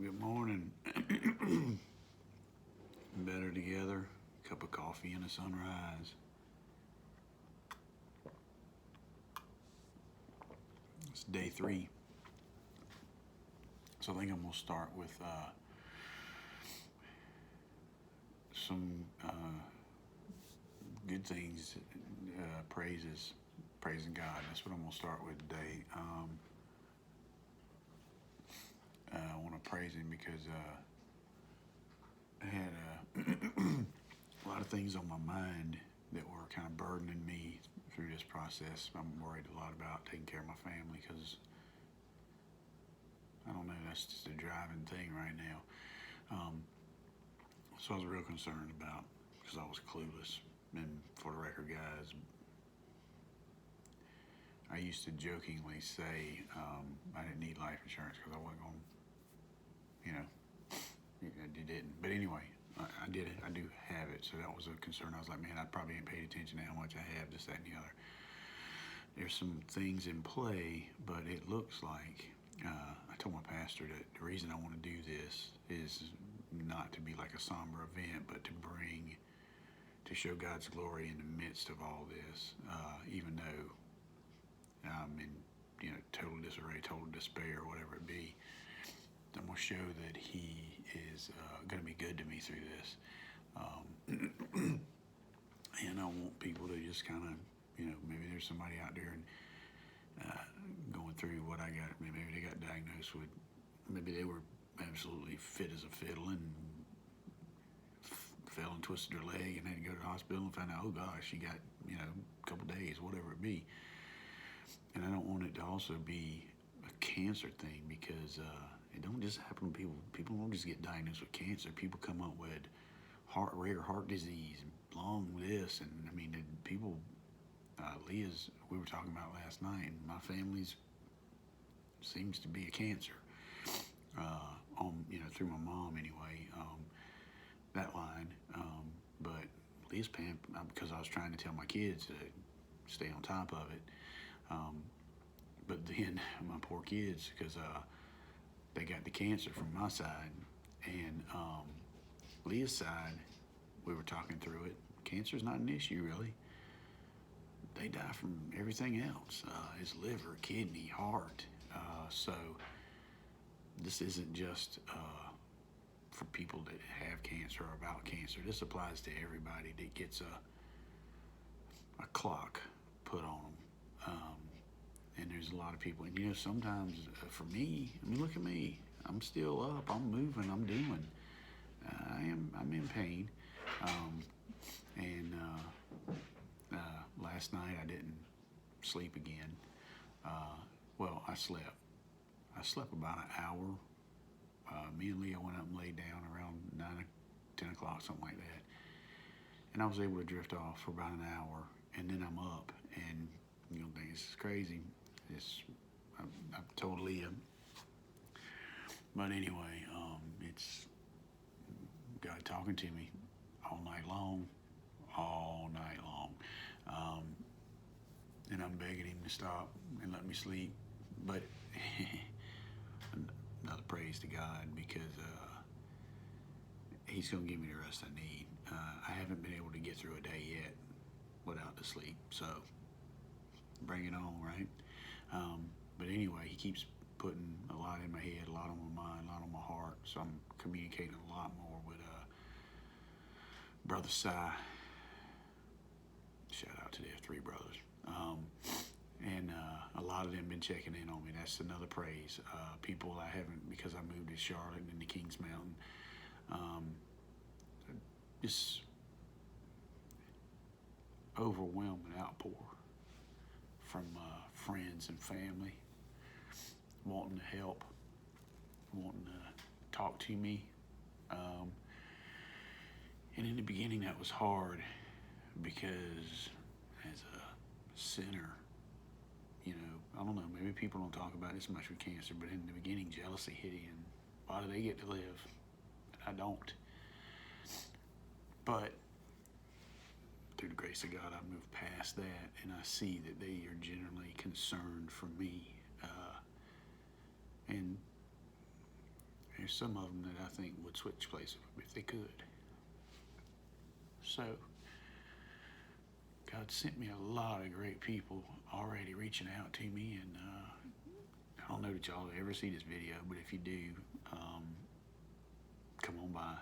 Good morning. Better together. Cup of coffee and a sunrise. It's day 3. So I think I'm going to start with some good things, praising God. That's what I'm going to start with today. I want to praise Him because I had a lot of things on my mind that were kind of burdening me through this process. I'm worried a lot about taking care of my family because I don't know, that's just a driving thing right now. So I was real concerned about because I was clueless. And for the record, guys, I used to jokingly say I didn't need life insurance because I wasn't going to, you know, you didn't. But anyway, I did it. I do have it. So that was a concern. I was like, man, I probably ain't paid attention to how much I have, this, that, and the other. There's some things in play, but it looks like I told my pastor that the reason I want to do this is not to be like a somber event, but to show God's glory in the midst of all this, even though I'm in total disarray, total despair, whatever it be. I'm gonna show that He is gonna be good to me through this, and I want people to just kind of maybe there's somebody out there and going through what I got. Maybe they got diagnosed with, maybe they were absolutely fit as a fiddle and fell and twisted their leg and had to go to the hospital and found out, oh gosh, she got a couple days, whatever it be. And I don't want it to also be a cancer thing because it don't just happen to people. People don't just get diagnosed with cancer. People come up with rare heart disease and lung this, and I mean people. Leah's, we were talking about last night, and my family's seems to be a cancer. Through my mom anyway, that line. But Leah's because I was trying to tell my kids to stay on top of it. But then my poor kids, because they got the cancer from my side, and Leah's side, we were talking through it. Cancer's not an issue really. They die from everything else, his liver, kidney, heart. So this isn't just for people that have cancer or about cancer. This applies to everybody that gets a clock put on them. And there's a lot of people, and sometimes for me, I mean, look at me. I'm still up. I'm moving. I'm doing. I'm in pain. And last night I didn't sleep again. Well, I slept. I slept about an hour. Me and Leah went up and laid down around 10 o'clock, something like that. And I was able to drift off for about an hour, and then I'm up, and think this is crazy. I've told Leah, but anyway, it's God talking to me all night long, and I'm begging Him to stop and let me sleep. But another praise to God because He's gonna give me the rest I need. I haven't been able to get through a day yet without the sleep, so bring it on, right? But anyway, He keeps putting a lot in my head, a lot on my mind, a lot on my heart. So I'm communicating a lot more with Brother Si. Shout out to the 3 brothers. And a lot of them been checking in on me. That's another praise. People I haven't, because I moved to Charlotte and to Kings Mountain. Just overwhelming outpour from friends and family wanting to help, wanting to talk to me. And in the beginning that was hard because as a sinner, I don't know, maybe people don't talk about it as much with cancer, but in the beginning jealousy hit in. Why do they get to live and I don't? But through the grace of God, I've moved past that, and I see that they are generally concerned for me. And there's some of them that I think would switch places if they could. So, God sent me a lot of great people already reaching out to me, and I don't know that y'all ever see this video, but if you do, come on by.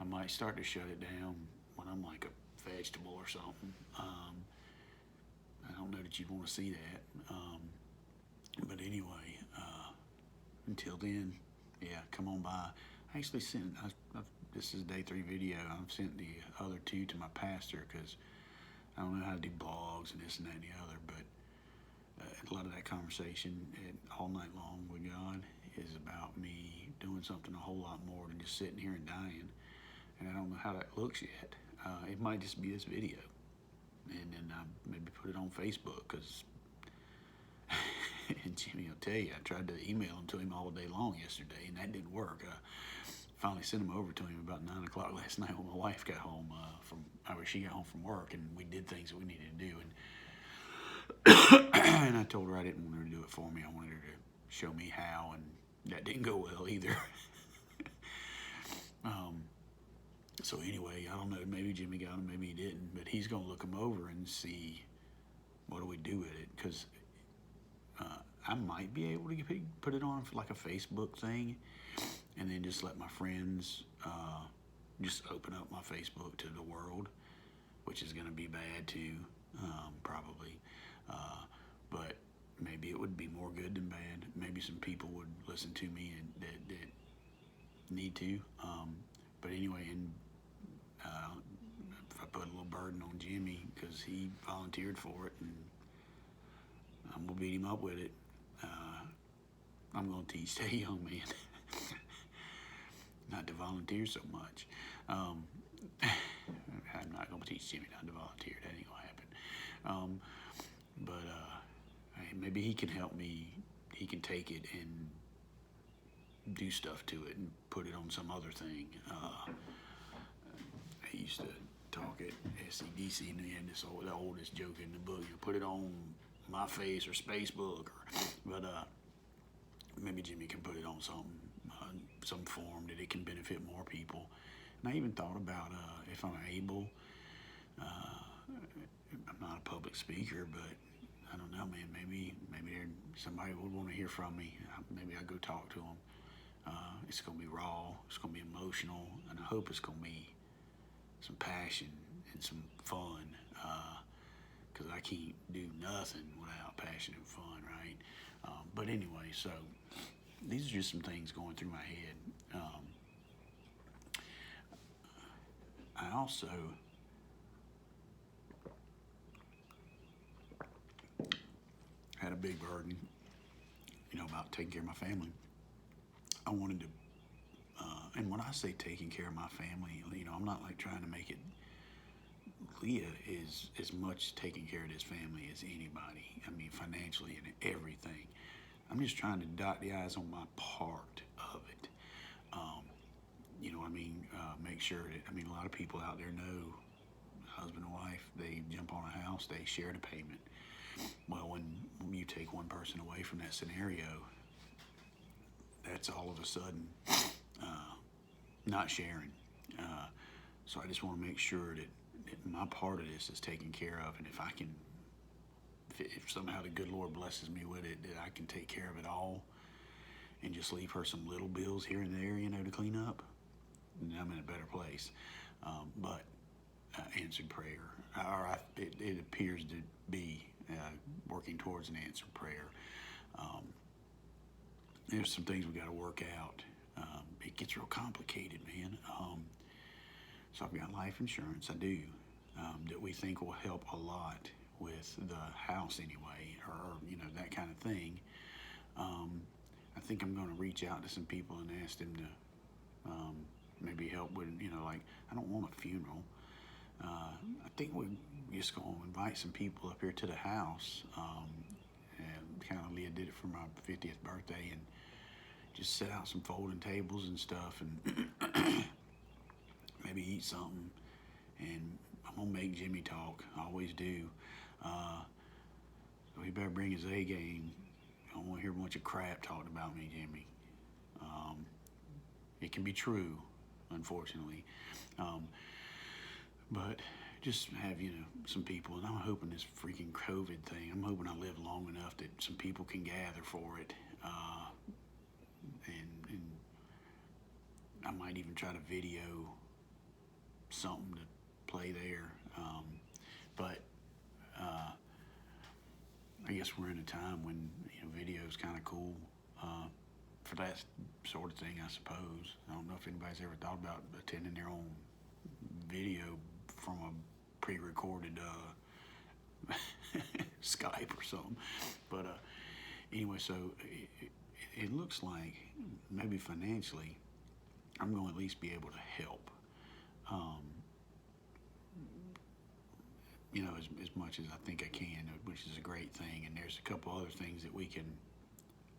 I might start to shut it down when I'm like a vegetable or something. I don't know that you'd want to see that. But anyway, until then, yeah, come on by. I actually sent, this is day 3 video. I've sent the other 2 to my pastor because I don't know how to do blogs and this and that and the other, but a lot of that conversation all night long with God is about me doing something a whole lot more than just sitting here and dying. And I don't know how that looks yet. It might just be this video. And then I maybe put it on Facebook because and Jimmy will tell you, I tried to email him to him all day long yesterday, and that didn't work. I finally sent him over to him about 9 o'clock last night when my wife got home she got home from work, and we did things that we needed to do. And and I told her I didn't want her to do it for me. I wanted her to show me how, and that didn't go well either. So anyway, I don't know. Maybe Jimmy got him, maybe he didn't, but he's gonna look them over and see what do we do with it, because I might be able to put it on for like a Facebook thing, and then just let my friends just open up my Facebook to the world, which is going to be bad too, probably. But maybe it would be more good than bad. Maybe some people would listen to me and that need to. But anyway, and if I put a little burden on Jimmy because he volunteered for it, and I'm gonna beat him up with it. I'm gonna teach that young man not to volunteer so much. I'm not gonna teach Jimmy not to volunteer. That ain't gonna happen. But hey, maybe he can help me. He can take it and do stuff to it and put it on some other thing. I used to talk at SCDC, and they had the oldest joke in the book. You put it on My Face or Spacebook, but maybe Jimmy can put it on some form that it can benefit more people. And I even thought about if I'm able. I'm not a public speaker, but I don't know, man. Maybe somebody would want to hear from me. Maybe I go talk to them. It's gonna be raw. It's gonna be emotional, and I hope it's gonna be some passion and some fun. Because I can't do nothing without passion and fun, right? But anyway, so these are just some things going through my head. I also had a big burden, about taking care of my family. I wanted to, and when I say taking care of my family, I'm not like trying to make it. Leah is as much taking care of this family as anybody. I mean, financially and everything. I'm just trying to dot the I's on my part of it. Make sure that, a lot of people out there know, husband and wife, they jump on a house, they share the payment. Well, when you take one person away from that scenario, that's all of a sudden not sharing. So I just want to make sure that my part of this is taken care of, and if somehow the good Lord blesses me with it, that I can take care of it all and just leave her some little bills here and there, to clean up, then I'm in a better place. But answered prayer, or it appears to be working towards an answered prayer. There's some things we got to work out. It gets real complicated, man. So I've got life insurance, I do, that we think will help a lot with the house anyway, or that kind of thing. I think I'm going to reach out to some people and ask them to maybe help with, I don't want a funeral. I think we're just going to invite some people up here to the house, and kind of Leah did it for my 50th birthday, and just set out some folding tables and stuff, and maybe eat something. And I'm gonna make Jimmy talk. I always do. So he better bring his A game. I don't want to hear a bunch of crap talked about me, Jimmy. It can be true, unfortunately. Um, but just have, some people, and I'm hoping this freaking COVID thing, I'm hoping I live long enough that some people can gather for it. And I might even try to video something to play there. But I guess we're in a time when video is kind of cool for that sort of thing, I suppose. I don't know if anybody's ever thought about attending their own video from a pre-recorded Skype or something. But anyway, so it looks like maybe financially I'm going to at least be able to help. As much as I think I can, which is a great thing. And there's a couple other things that will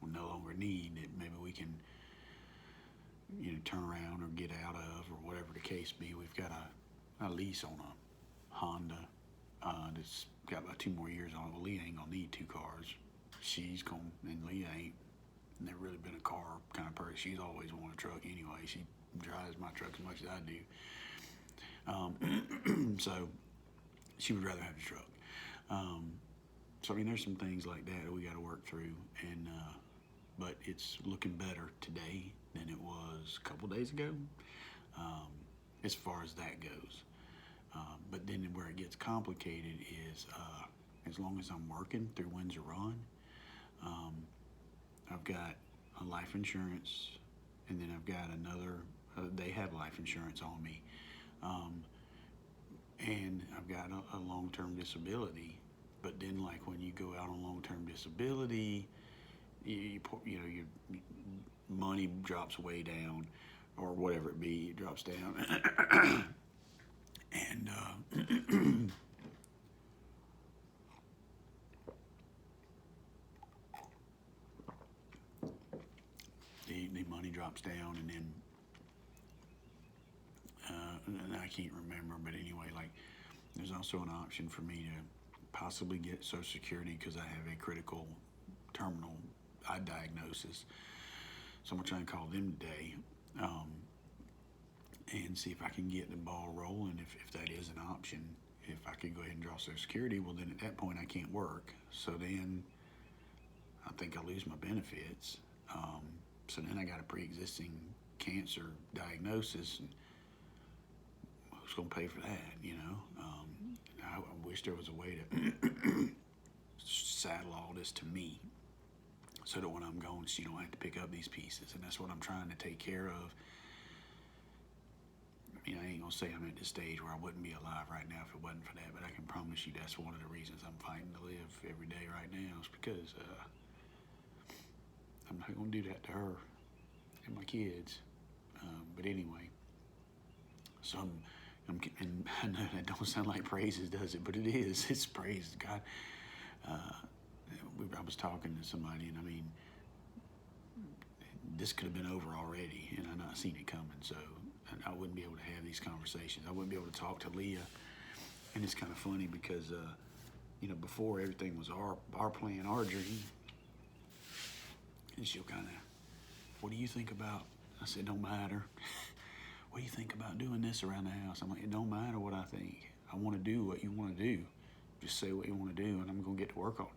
no longer need, that maybe we can, turn around or get out of, or whatever the case be. We've got a lease on a Honda that's got about 2 more years on it. Well, Leah ain't gonna need 2 cars. She's gonna, and Leah ain't never really been a car kind of person. She's always wanted a truck anyway. She drives my truck as much as I do. So she would rather have the truck. So I mean, there's some things like that we got to work through, and but it's looking better today than it was a couple days ago, as far as that goes. But then where it gets complicated is as long as I'm working through Windsor Run, I've got a life insurance, and then I've got another. They have life insurance on me. And I've got a long-term disability, but then like when you go out on long-term disability, your money drops way down, or whatever it be, it drops down, and the money drops down, and then. And I can't remember, but anyway, like there's also an option for me to possibly get Social Security because I have a critical terminal eye diagnosis. So I'm gonna try and call them today and see if I can get the ball rolling. If that is an option, if I could go ahead and draw Social Security, well then at that point I can't work. So then I think I lose my benefits. So then I got a pre-existing cancer diagnosis. And who's gonna pay for that? I wish there was a way to saddle all this to me, so that when I'm gone, she don't have to pick up these pieces, and that's what I'm trying to take care of. I ain't gonna say I'm at this stage where I wouldn't be alive right now if it wasn't for that, but I can promise you that's one of the reasons I'm fighting to live every day right now, is because I'm not gonna do that to her and my kids. But anyway, so and I know that don't sound like praises, does it? But it is. It's praise, God. I was talking to somebody, and I mean, this could have been over already, and I not seen it coming. So I wouldn't be able to have these conversations. I wouldn't be able to talk to Leah. And it's kind of funny because, before everything was our plan, our dream, and she'll kind of, what do you think about? I said, don't matter. What do you think about doing this around the house? I'm like, it don't matter what I think. I want to do what you want to do. Just say what you want to do, and I'm going to get to work on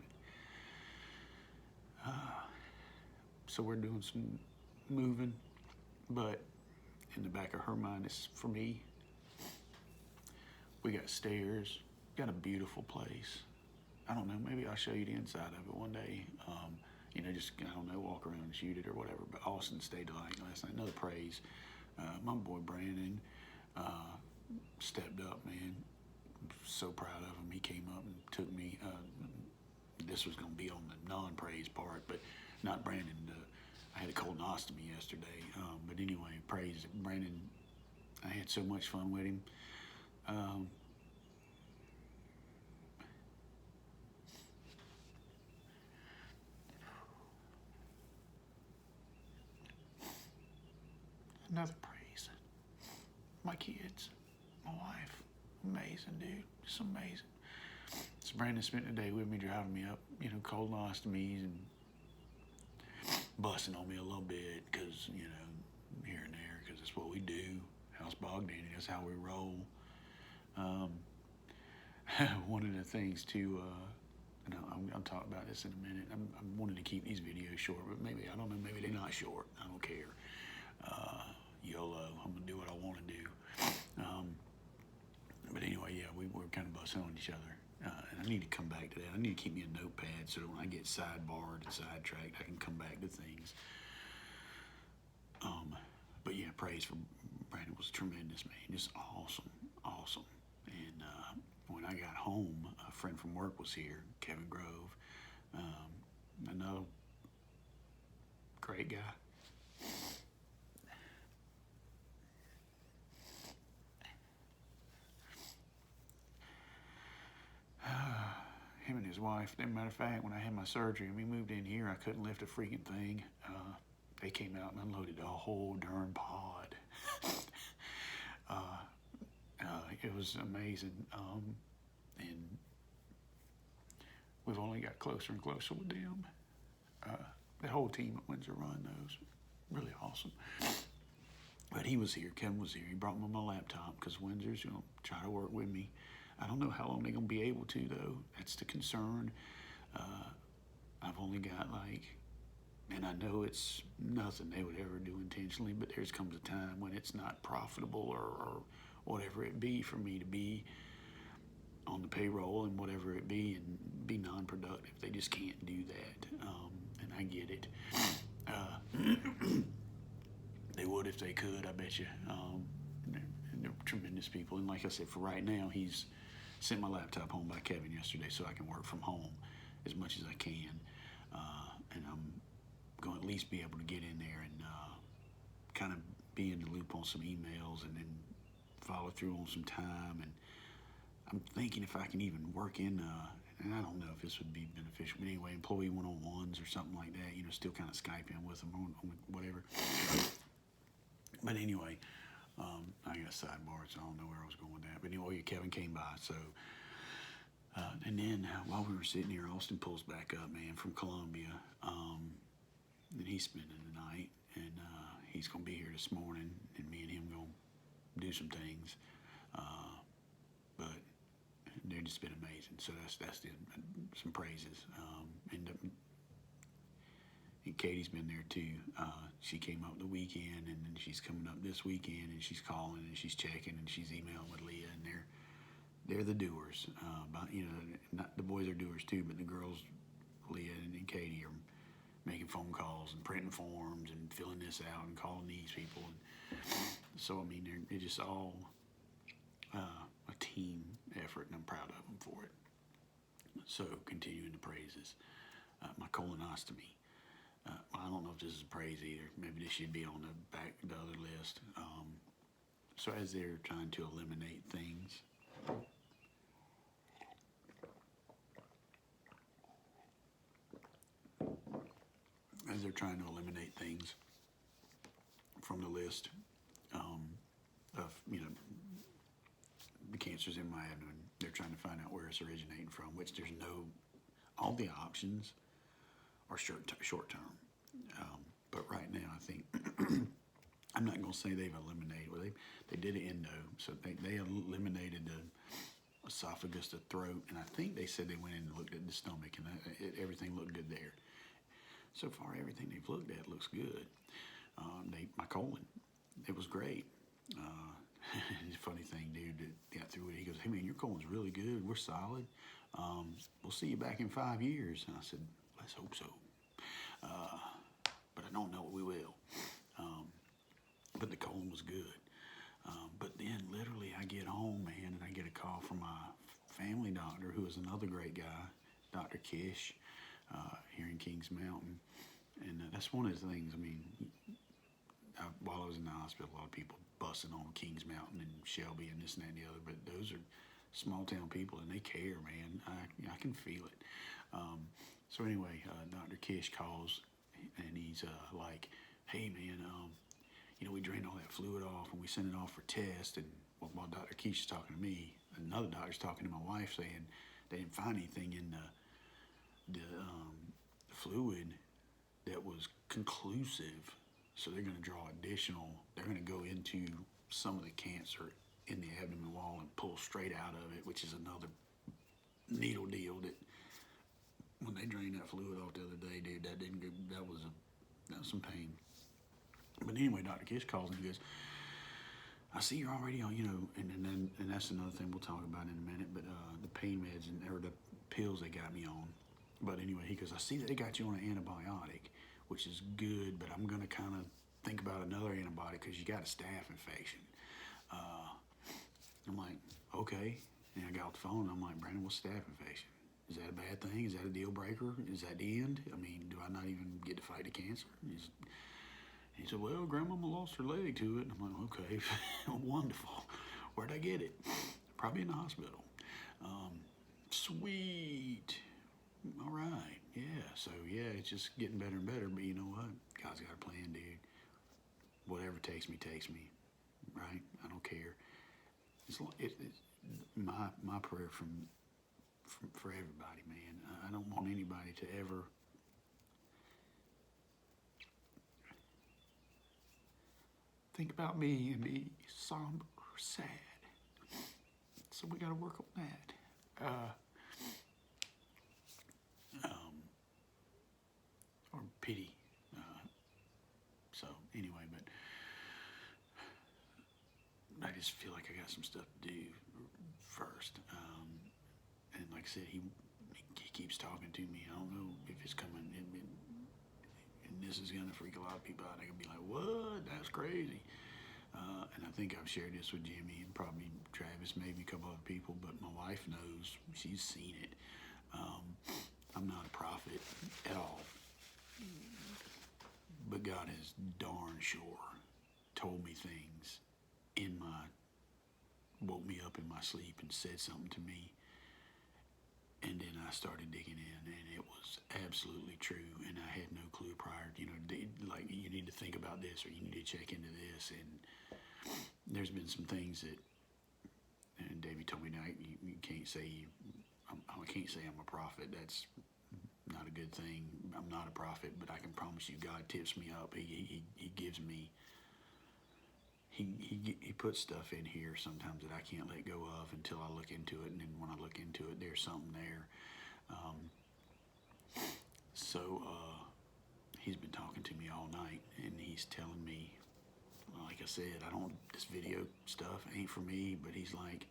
it. So we're doing some moving, but in the back of her mind, it's for me. We got stairs, got a beautiful place. I don't know, maybe I'll show you the inside of it one day. Just, I don't know, walk around and shoot it or whatever. But Austin stayed the night last night. Another praise. My boy Brandon stepped up, man. I'm so proud of him. He came up and took me. This was going to be on the non-praise part, but not Brandon. I had a colonostomy yesterday. But anyway, praise Brandon. I had so much fun with him. Another praise. My kids, my wife, amazing, dude, just amazing. So Brandon spent the day with me, driving me up, colonostomies and busting on me a little bit because, here and there because it's what we do. House Bogdan, that's how we roll. Um, one of the things too, and I'll talk about this in a minute. I'm wanting to keep these videos short, but maybe I don't know. Maybe they're not short. I don't care. YOLO. I'm gonna do what I want to do. Um, but anyway, yeah, we're kind of busting on each other. And I need to come back to that. I need to keep me a notepad so that when I get sidebarred and sidetracked, I can come back to things. But yeah, praise for Brandon was tremendous, man. Just awesome, awesome. And when I got home, a friend from work was here, Kevin Grove, another great guy. Him and his wife. As a matter of fact, when I had my surgery and we moved in here, I couldn't lift a freaking thing. They came out and unloaded a whole darn pod. It was amazing. And we've only got closer and closer with them. The whole team at Windsor Run knows. Really awesome. But he was here. Kevin was here. He brought me my laptop because Windsor's going to try to work with me. I don't know how long they're going to be able to, though. That's the concern. I've only got and I know it's nothing they would ever do intentionally, but there comes a time when it's not profitable or whatever it be for me to be on the payroll and whatever it be and be non-productive. They just can't do that, and I get it. They would if they could, I bet you. They're tremendous people, and like I said, for right now, he's sent my laptop home by Kevin yesterday so I can work from home as much as I can, and I'm going to at least be able to get in there and kind of be in the loop on some emails and then follow through on some time. And I'm thinking if I can even work in, and I don't know if this would be beneficial, but anyway, employee one-on-ones or something like that, still kind of Skype in with them or whatever. But anyway, I got a sidebar, so I don't know where I was going with that. But anyway, Kevin came by, so, and then while we were sitting here, Austin pulls back up, man, from Columbia, and he's spending the night, and he's going to be here this morning, and me and him going to do some things, but they've just been amazing, so that's some praises, and Katie's been there too. She came up the weekend, and then she's coming up this weekend, and she's calling, and she's checking, and she's emailing with Leah, and they're the doers. But not the boys are doers too, but the girls, Leah and Katie, are making phone calls and printing forms and filling this out and calling these people. And so I mean, they're just all a team effort, and I'm proud of them for it. So continuing the praises, my colonostomy. I don't know if this is praise either. Maybe this should be on the other list. So as they're trying to eliminate things, from the list of the cancers in my abdomen, they're trying to find out where it's originating from. Which there's all the options are short term. But right now, I think I'm not going to say they've eliminated. Well, they did an endo, so they eliminated the esophagus, the throat, and I think they said they went in and looked at the stomach, and everything looked good there. So far, everything they've looked at looks good. My colon, it was great. The funny thing, dude, that got through it, he goes, "Hey man, your colon's really good. We're solid. We'll see you back in 5 years." And I said, "Let's hope so." But I don't know, we will. But the colon was good. But then literally I get home, man, and I get a call from my family doctor, who is another great guy, Dr. Kish, here in Kings Mountain. And that's one of the things, I mean, while I was in the hospital, a lot of people busting on Kings Mountain and Shelby and this and that and the other, but those are small town people, and they care, man. I can feel it. So anyway, Dr. Kish calls, and he's like, "Hey man, we drained all that fluid off, and we sent it off for test." And while Dr. Kish is talking to me, another doctor's talking to my wife, saying they didn't find anything in the fluid that was conclusive So they're going to draw additional, they're going to go into some of the cancer in the abdomen wall and pull straight out of it, which is another needle deal that when they drained that fluid off the other day, dude, that didn't go, that was some pain. But anyway, Dr. Kish calls and he goes, I see you're already on, and that's another thing we'll talk about in a minute, but the pain meds or the pills they got me on. But anyway, he goes, I see that they got you on an antibiotic, which is good, but I'm going to kind of think about another antibiotic because you got a staph infection. I'm like, okay. And I got off the phone and I'm like, Brandon, what's staph infection? Is that a bad thing? Is that a deal breaker? Is that the end? I mean, do I not even get to fight the cancer? He said, well, Grandmama lost her leg to it. And I'm like, okay, wonderful. Where'd I get it? Probably in the hospital. Sweet. All right. Yeah. So, yeah, it's just getting better and better. But you know what? God's got a plan, dude. Whatever takes me, right? I don't care. It's my prayer for everybody, man. I don't want anybody to ever think about me and be somber or sad. So we got to work on that. Or pity. So anyway, but I just feel like I got some stuff to do first. And like I said, he keeps talking to me. I don't know if it's coming. And this is going to freak a lot of people out. They're going to be like, what? That's crazy. And I think I've shared this with Jimmy and probably Travis, maybe a couple other people, but my wife knows. She's seen it. I'm not a prophet at all. But God has darn sure told me things woke me up in my sleep and said something to me. And then I started digging in, and it was absolutely true. And I had no clue prior, like you need to think about this or you need to check into this. And there's been some things that, and Davey told me, now you can't say, I can't say I'm a prophet. That's not a good thing. I'm not a prophet, but I can promise you God tips me up. He gives me, he puts stuff in here sometimes that I can't let go of until I look into it. And then when I look into it, there's something there. So he's been talking to me all night, and he's telling me, like I said, this video stuff ain't for me, but he's like,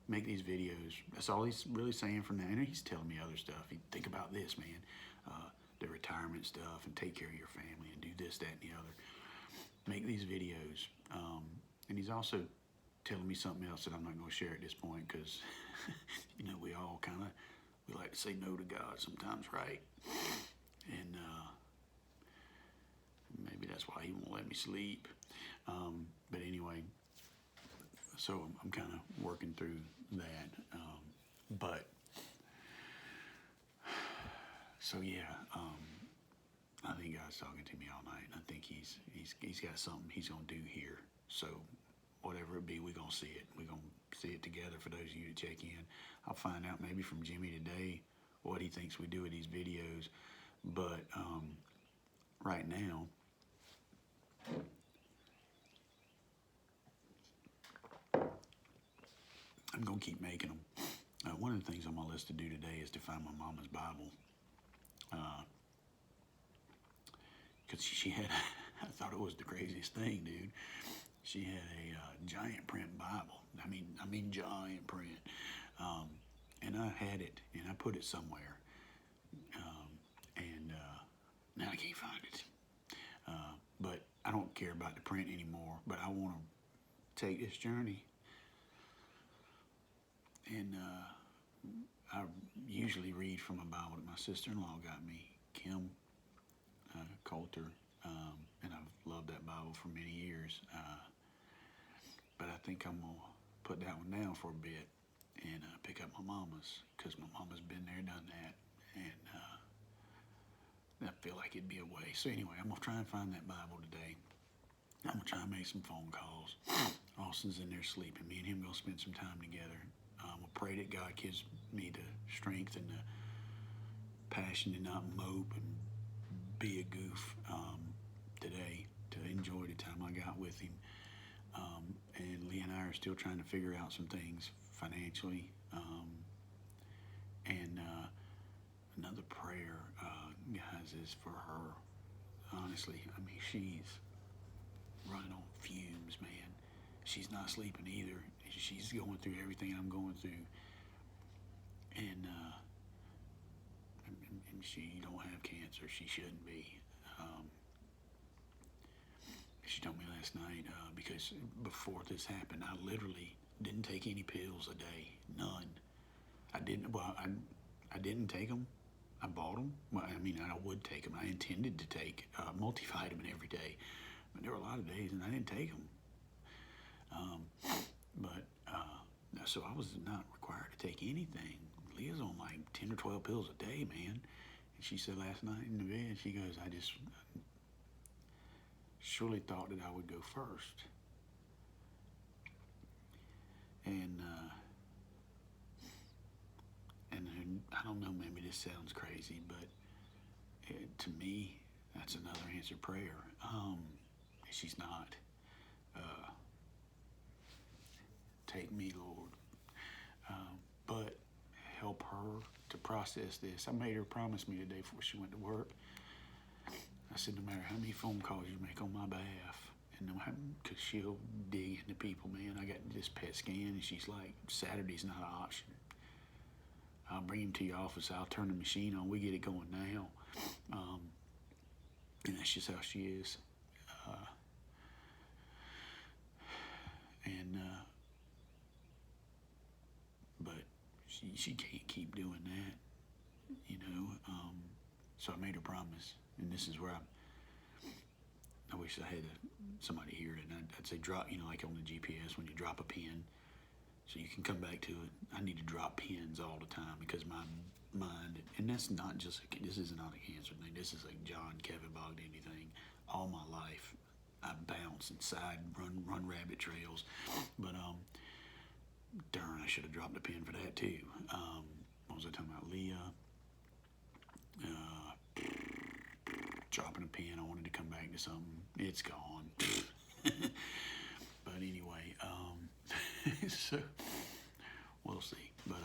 make these videos. That's all he's really saying for now. And he's telling me other stuff. Think about this, man, the retirement stuff, and take care of your family, and do this, that, and the other. Make these videos. And he's also telling me something else that I'm not going to share at this point because, we all we like to say no to God sometimes, right? And maybe that's why he won't let me sleep. But anyway, so I'm kind of working through that. I think God's talking to me all night. I think he's got something he's gonna do here. So whatever it be, we're gonna see it. We're gonna see it together. For those of you to check in, I'll find out maybe from Jimmy today what he thinks we do with these videos. But right now, I'm gonna keep making them. One of the things on my list to do today is to find my mama's Bible. Because she had, I thought it was the craziest thing, dude. She had a giant print Bible. I mean giant print. And I had it, and I put it somewhere. And now I can't find it. But I don't care about the print anymore. But I want to take this journey. And I usually read from a Bible that my sister-in-law got me, Kim Coulter, and I've loved that Bible for many years. But I think I'm gonna put that one down for a bit and pick up my mama's, because my mama's been there, done that, and I feel like it'd be a way. So anyway, I'm gonna try and find that Bible today. I'm gonna try and make some phone calls. Austin's in there sleeping. Me and him gonna spend some time together. We'll pray that God gives me the strength and the passion to not mope and be a goof today, to out with him. And Leah and I are still trying to figure out some things financially. And another prayer, guys, is for her. Honestly, I mean, she's running on fumes, man. She's not sleeping either. She's going through everything I'm going through. And she don't have cancer. She shouldn't be. She told me last night because before this happened, I literally didn't take any pills a day, none. I didn't. Well, I didn't take them. I bought them. Well, I mean, I would take them. I intended to take multivitamin every day, but there were a lot of days, and I didn't take them. So I was not required to take anything. Leah's on like 10 or 12 pills a day, man. And she said last night in the bed, she goes, I just surely thought that I would go first. And I don't know, maybe this sounds crazy, but to me, that's another answered prayer. She's not. Take me, Lord. But help her to process this. I made her promise me today before she went to work. I said, no matter how many phone calls you make on my behalf, and because she'll dig into people, man. I got this PET scan, and she's like, Saturday's not an option. I'll bring him to your office. I'll turn the machine on. We get it going now. And that's just how she is. But she can't keep doing that, you know. So I made her promise, and this is where I wish I had somebody hear it. And I'd say drop, you know, like on the GPS when you drop a pin, so you can come back to it. I need to drop pins all the time because my mind, and that's not just, this is not a cancer thing. This is like John Kevin Bogdaney thing. All my life, I bounce inside, run rabbit trails, but darn, I should have dropped a pin for that too. What was I talking about? Leah. Dropping a pin. I wanted to come back to something. It's gone. But anyway, so we'll see. But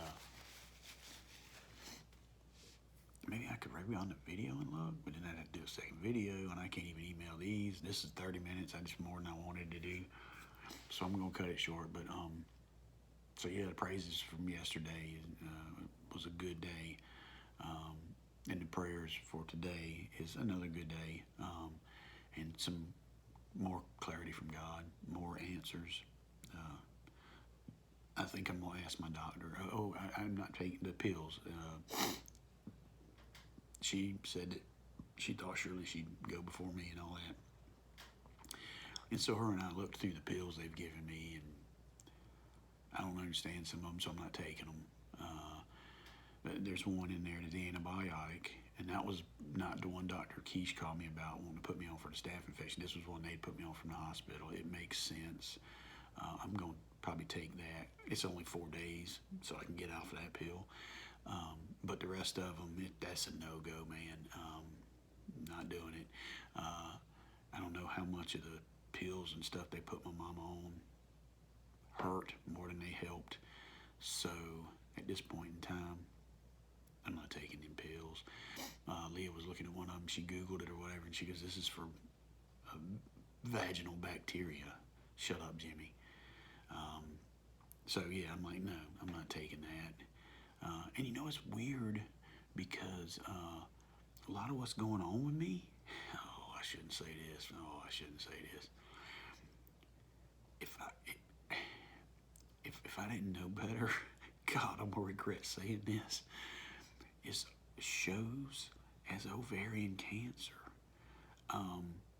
maybe I could rewind the video and look, but then I'd have to do a second video, and I can't even email these. This is 30 minutes. I just more than I wanted to do, so I'm gonna cut it short. But so yeah, the praises from yesterday was a good day, and the prayers for today is another good day, and some more clarity from God, more answers. I think I'm gonna ask my doctor. I'm not taking the pills. She said that she thought surely she'd go before me and all that. And so her and I looked through the pills they've given me, and I don't understand some of them, so I'm not taking them. There's one in there that's the antibiotic, and that was not the one Dr. Keish called me about wanting to put me on for the staph infection. This was one they'd put me on from the hospital. It makes sense. I'm going to probably take that. It's only 4 days, so I can get off of that pill. But the rest of them, that's a no-go, man. Not doing it. I don't know how much of the pills and stuff they put my mama on hurt more than they helped. So at this point in time, I'm not taking them pills. Leah was looking at one of them. She Googled it or whatever, and she goes, this is for vaginal bacteria. Shut up, Jimmy. So yeah, I'm like, no, I'm not taking that. And you know, it's weird because a lot of what's going on with me, oh, I shouldn't say this. Oh, I shouldn't say this. If I didn't know better, God, I'm gonna regret saying this. It shows as ovarian cancer,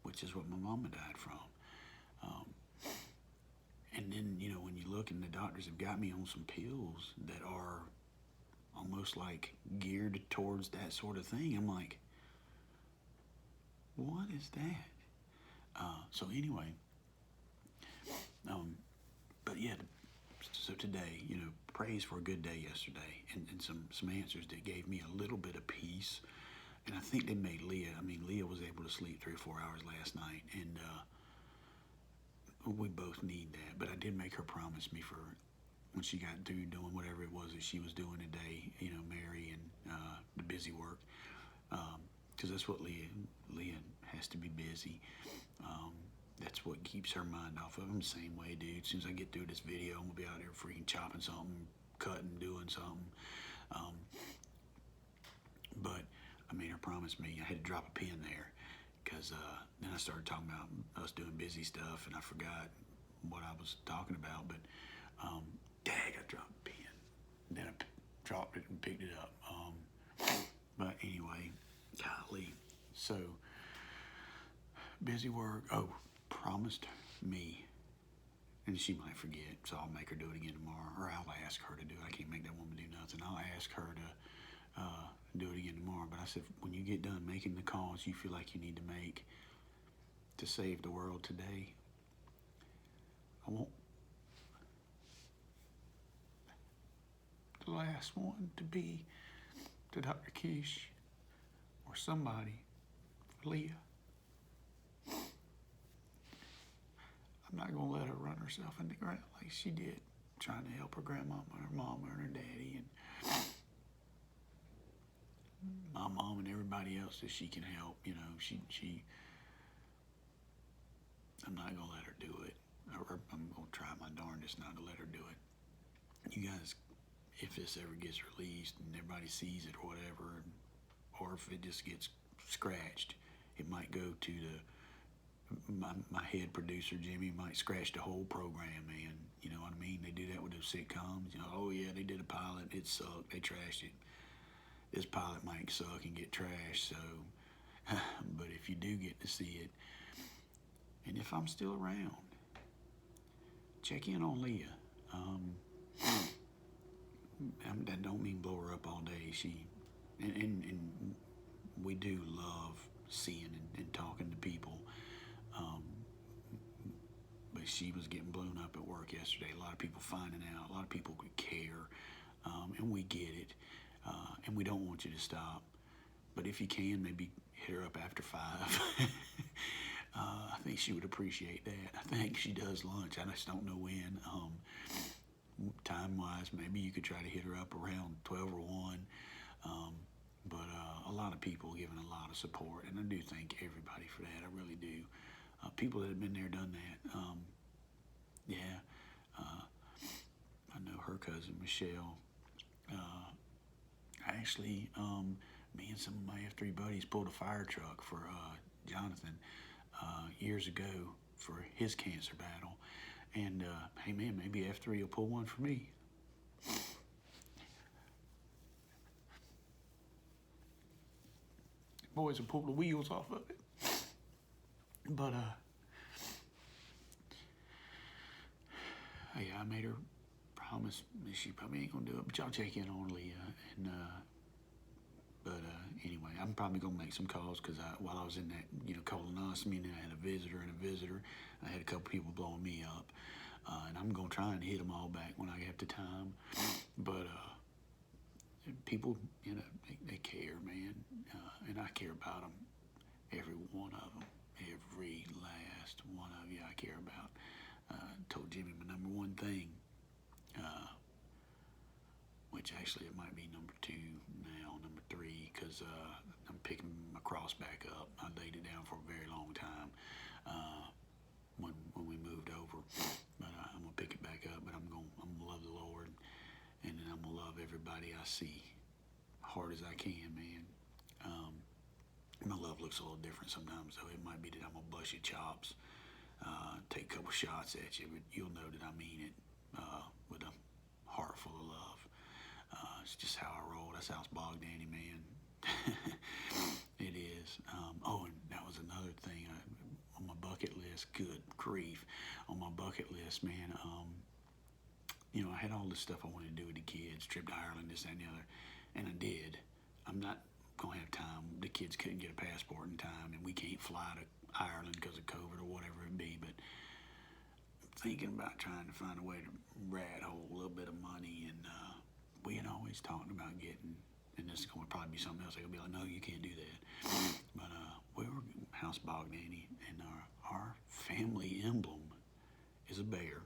which is what my mama died from. And then, you know, when you look and the doctors have got me on some pills that are almost like geared towards that sort of thing, I'm like, what is that? So anyway, but yeah, so today, you know, praise for a good day yesterday, and some answers that gave me a little bit of peace. And I think they made Leah, Leah was able to sleep 3 or 4 hours last night, and we both need that. But I did make her promise me for when she got through doing whatever it was that she was doing today, Mary and the busy work, because that's what Leah has to be busy. That's what keeps her mind off of him. The same way, dude. As soon as I get through this video, I'm gonna be out there freaking chopping something, cutting, doing something. But I made her promise me. I had to drop a pin there, because then I started talking about us doing busy stuff, and I forgot what I was talking about. But dang, I dropped a pin. Then I dropped it and picked it up. But anyway, golly. So busy work. Oh, promised me, and she might forget, so I'll make her do it again tomorrow, or I'll ask her to do it. I can't make that woman do nothing. I'll ask her to do it again tomorrow. But I said, when you get done making the calls you feel like you need to make to save the world today, I want the last one to be to Dr. Kish or somebody for Leah. I'm not gonna let her run herself in the ground like she did, trying to help her grandmama, her mama, and her daddy, and my mom and everybody else that she can help. She. I'm not gonna let her do it. Or I'm gonna try my darndest not to let her do it. You guys, if this ever gets released and everybody sees it or whatever, or if it just gets scratched, it might go to my head producer Jimmy might scratch the whole program, man. You know what I mean? They do that with those sitcoms. Oh yeah, they did a pilot, it sucked, they trashed it. This pilot might suck and get trashed. So, but if you do get to see it, and if I'm still around, check in on Leah. That don't mean blow her up all day. And we do love seeing and talking to people. But she was getting blown up at work yesterday. A lot of people finding out. A lot of people could care, and we get it. And we don't want you to stop. But if you can, maybe hit her up after 5. I think she would appreciate that. I think she does lunch. I just don't know when. Time-wise, maybe you could try to hit her up around 12 or 1. But a lot of people giving a lot of support, and I do thank everybody for that. I really do. People that have been there, done that. I know her cousin Michelle. Actually, me and some of my F3 buddies pulled a fire truck for Jonathan years ago for his cancer battle. And hey man, maybe F3 will pull one for me. Boys will pull the wheels off of it. But hey, I made her promise she probably ain't gonna do it, but y'all check in on Leah. And anyway, I'm probably gonna make some calls, because while I was in that colonoscopy, and I had a visitor, I had a couple people blowing me up, and I'm gonna try and hit them all back when I have the time. But people, they care, man, and I care about them, every one of them, every last one of you I care about. Told Jimmy my number one thing, which actually it might be number 2 now, number 3, because I'm picking my cross back up. I laid it down for a very long time when we moved over, but I'm gonna pick it back up. But I'm gonna love the Lord, and then I'm gonna love everybody I see, hard as I can, man. My love looks a little different sometimes, though. It might be that I'm gonna bust your chops, take a couple shots at you, but you'll know that I mean it with a heart full of love. It's just how I roll. That's how it's Bogdanny, man. It is. And that was another thing on my bucket list. Good grief. On my bucket list, man, I had all this stuff I wanted to do with the kids, trip to Ireland, this, that, and the other, and I did. I'm not going to have time. The kids couldn't get a passport in time, and we can't fly to Ireland because of COVID or whatever it be, but I'm thinking about trying to find a way to rat hole a little bit of money, and we had always talked about getting, and this is going to probably be something else. They're going to be like, no, you can't do that. But we were House Bogdanny, and our family emblem is a bear,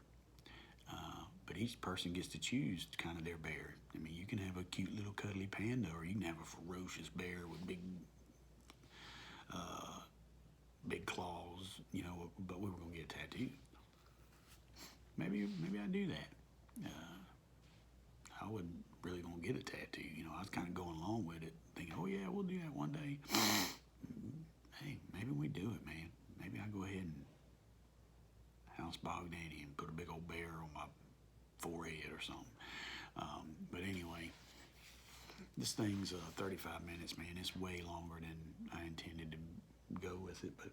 but each person gets to choose kind of their bear. I mean, you can have a cute little cuddly panda, or you can have a ferocious bear with big claws, you know. But we were gonna get a tattoo. Maybe I do that. I wasn't really gonna get a tattoo, you know. I was kind of going along with it, thinking, oh yeah, we'll do that one day. Hey, maybe we do it, man. Maybe I go ahead and house Bogdanny and put a big old bear on my forehead or something. But anyway, this thing's 35 minutes, man. It's way longer than I intended to go with it, but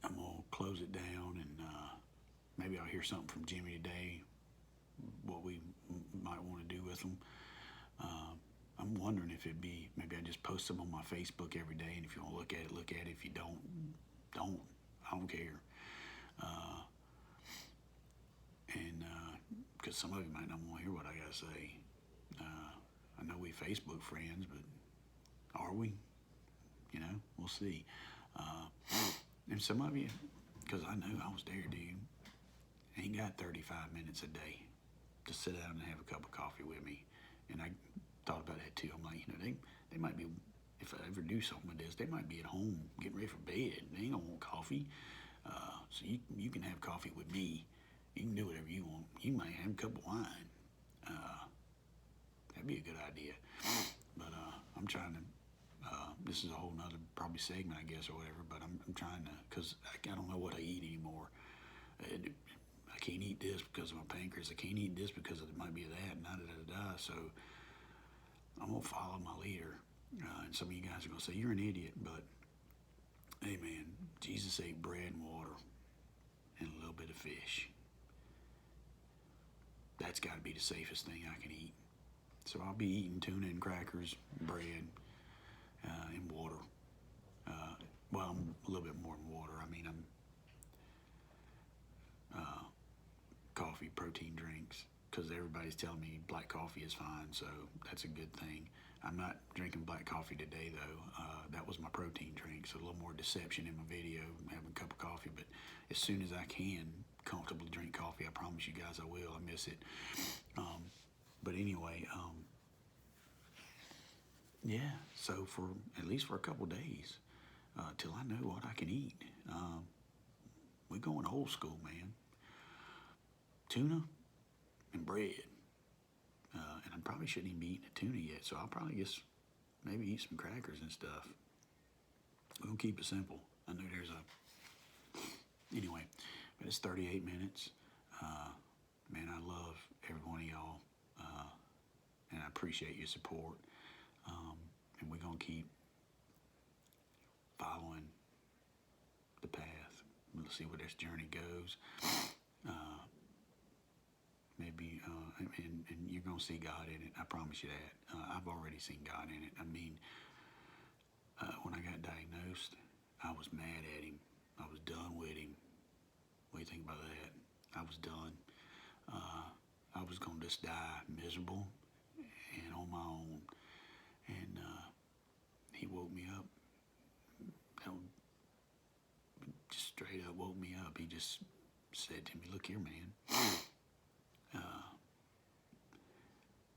I'm gonna close it down, and maybe I'll hear something from Jimmy today, what we might want to do with them. I'm wondering if it'd be, maybe I just post them on my Facebook every day, and if you want to look at it, look at it. If you don't. I don't care. And because some of you might not want to hear what I gotta say. I know we Facebook friends, but are we? You know, we'll see. And some of you, because I know I was there, dude, ain't got 35 minutes a day to sit down and have a cup of coffee with me. And I thought about that too. I'm like, you know, they might be, if I ever do something with this, they might be at home getting ready for bed. They ain't gonna want coffee. So you can have coffee with me. You can do whatever you want. You might have a cup of wine. That'd be a good idea. But I'm trying to, this is a whole nother probably segment, I guess, or whatever, but I'm trying to, because I don't know what I eat anymore. I can't eat this because of my pancreas. I can't eat this because it might be that, and da-da-da-da. So I'm going to follow my leader. And some of you guys are going to say, you're an idiot, but hey, man, Jesus ate bread and water and a little bit of fish. That's got to be the safest thing I can eat. So I'll be eating tuna and crackers, bread, and water. Well, I'm a little bit more than water. I mean, I'm coffee, protein drinks, because everybody's telling me black coffee is fine, so that's a good thing. I'm not drinking black coffee today, though. That was my protein drink, so a little more deception in my video, having a cup of coffee. But as soon as I can comfortably drink coffee, I promise you guys I will. I miss it. But anyway, yeah, so for at least for a couple days, till I know what I can eat, we're going old school, man. Tuna and bread. And I probably shouldn't even be eating the tuna yet, so I'll probably just maybe eat some crackers and stuff. We'll keep it simple. I know there's a... Anyway, but it's 38 minutes. Man, I love every one of y'all, and I appreciate your support. And we're going to keep following the path. We'll see where this journey goes. Maybe, and you're going to see God in it. I promise you that. I've already seen God in it. I mean, when I got diagnosed, I was mad at him. I was done with him. What do you think about that? I was done. I was going to just die miserable and on my own. And he woke me up. Just straight up woke me up. He just said to me, look here, man.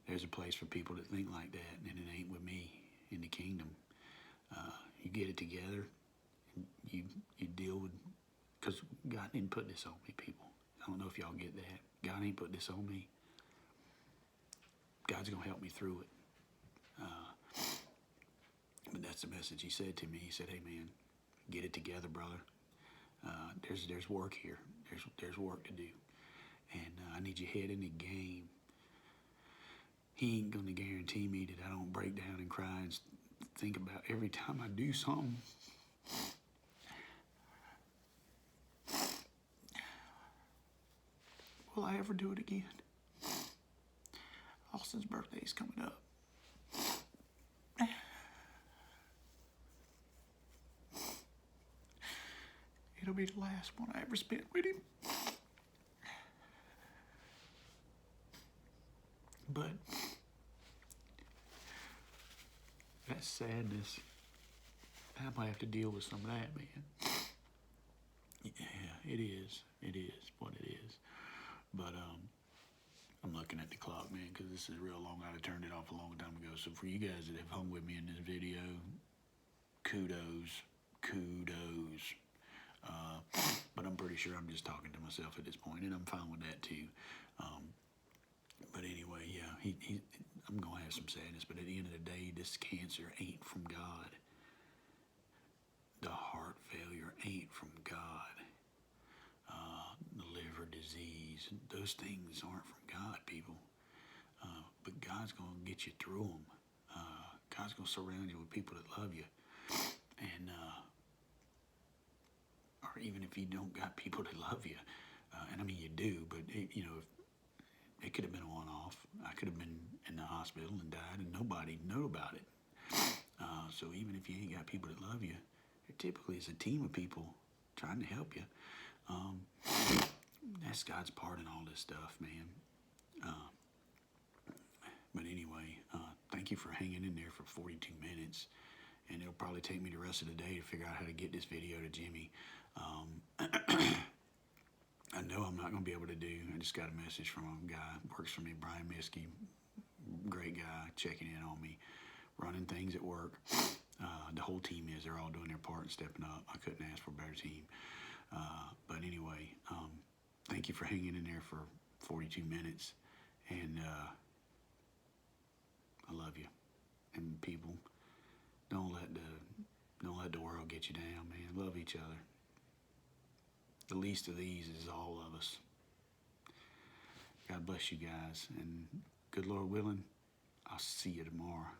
There's a place for people that think like that, and it ain't with me in the kingdom. You get it together, you deal with, because God didn't put this on me, people. I don't know if y'all get that. God ain't put this on me. God's going to help me through it. But that's the message he said to me. He said, hey, man, get it together, brother. There's work here. There's work to do. And I need your head in the game. He ain't going to guarantee me that I don't break down and cry and think about every time I do something. Will I ever do it again? Austin's birthday is coming up. It'll be the last one I ever spent with him. But that sadness, I might have to deal with some of that, man. Yeah, it is. It is what it is. But I'm looking at the clock, man, because this is real long. I'd have turned it off a long time ago. So for you guys that have hung with me in this video, kudos, kudos. But I'm pretty sure I'm just talking to myself at this point, and I'm fine with that too. But anyway, yeah, I'm gonna have some sadness. But at the end of the day, this cancer ain't from God. The heart failure ain't from God. The liver disease, those things aren't from God, people. But God's gonna get you through them. God's gonna surround you with people that love you, and or even if you don't got people that love you, and I mean you do, but it could have been a one-off. I could have been in the hospital and died, and nobody knew about it. So even if you ain't got people that love you, there typically is a team of people trying to help you. That's God's part in all this stuff, man. But anyway, thank you for hanging in there for 42 minutes. And it'll probably take me the rest of the day to figure out how to get this video to Jimmy. I know I'm not going to be able to do. I just got a message from a guy who works for me, Brian Miskey. Great guy, checking in on me, running things at work. The whole team is. They're all doing their part and stepping up. I couldn't ask for a better team. But anyway, thank you for hanging in there for 42 minutes. And I love you. And people, don't let the world get you down, man. Love each other. The least of these is all of us. God bless you guys, and good Lord willing, I'll see you tomorrow.